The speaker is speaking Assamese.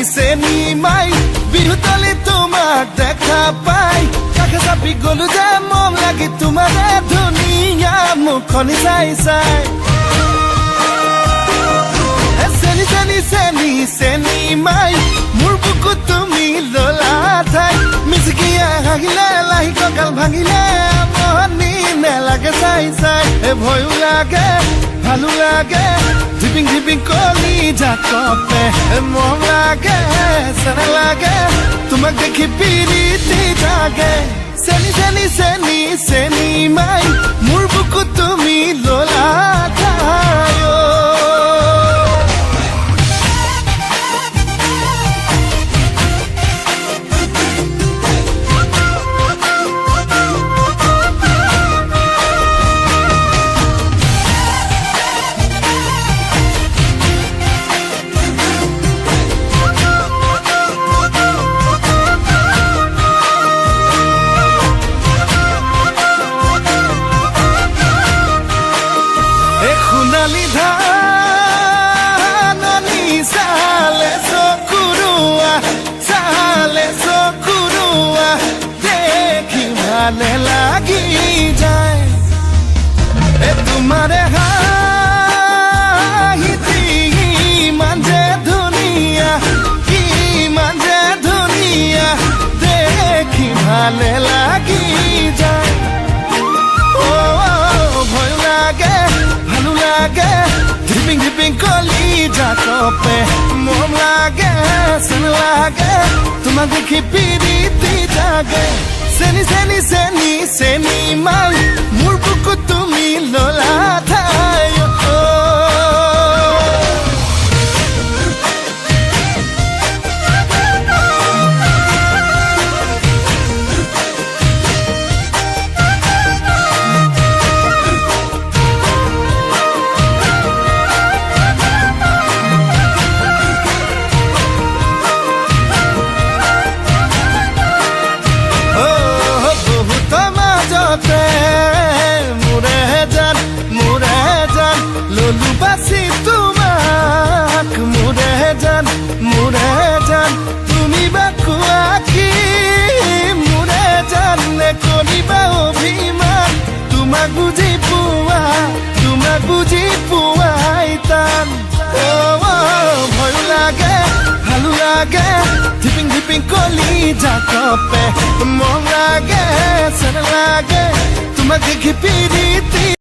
চেনি মাই বিহুতলি তোমাক দেখা পাই কাষে চাপি গলো যে মন লাগি তোমাৰে ধুনীয়া মুখনি চাই চাই চেনি চেনি চেনি চেনি মাই মোৰ বুকুত তুমি ললা ঠাই মিচিকিয়া হাগিলে লাহি কঁকাল ভাঙিলে মহনি নেলাগে চাই চাই ভয়ো লাগে ভালো লাগে ঝিপিং ঝিপিং কলি জাকপে মন লাগে চেনা লাগে তোমাক দেখি পিৰিতি জাগে চেনি চেনি চেনি চেনি মাই মোৰ বুকুত তুমি ললা ঠাই লাগি যায় তোমাৰে হাঁহিতি ইমান যে ধুনীয়া দেখি ভালে লাগি যায় ভয় লাগে ভালো লাগে ঝিপিং ঝিপিং কলি জাকপে মন লাগে চেন লাগে তোমাক দেখি পিৰিতি জাগে চেনি চেনি চেনি চেনি মাই মোৰ বুকুত তুমি ললা ঠাই ললু বাসি তোমাক মোৰে জান তুমি বাকুয়া কি মোৰে জানে কৰিবা অভিমান তোমাক বুজি পোৱাই টান ভয় লাগে ভালো লাগে ঝিপিং ঝিপিং কলি জাকপে মন লাগে চেন লাগে তোমাক দেখি পিৰিতি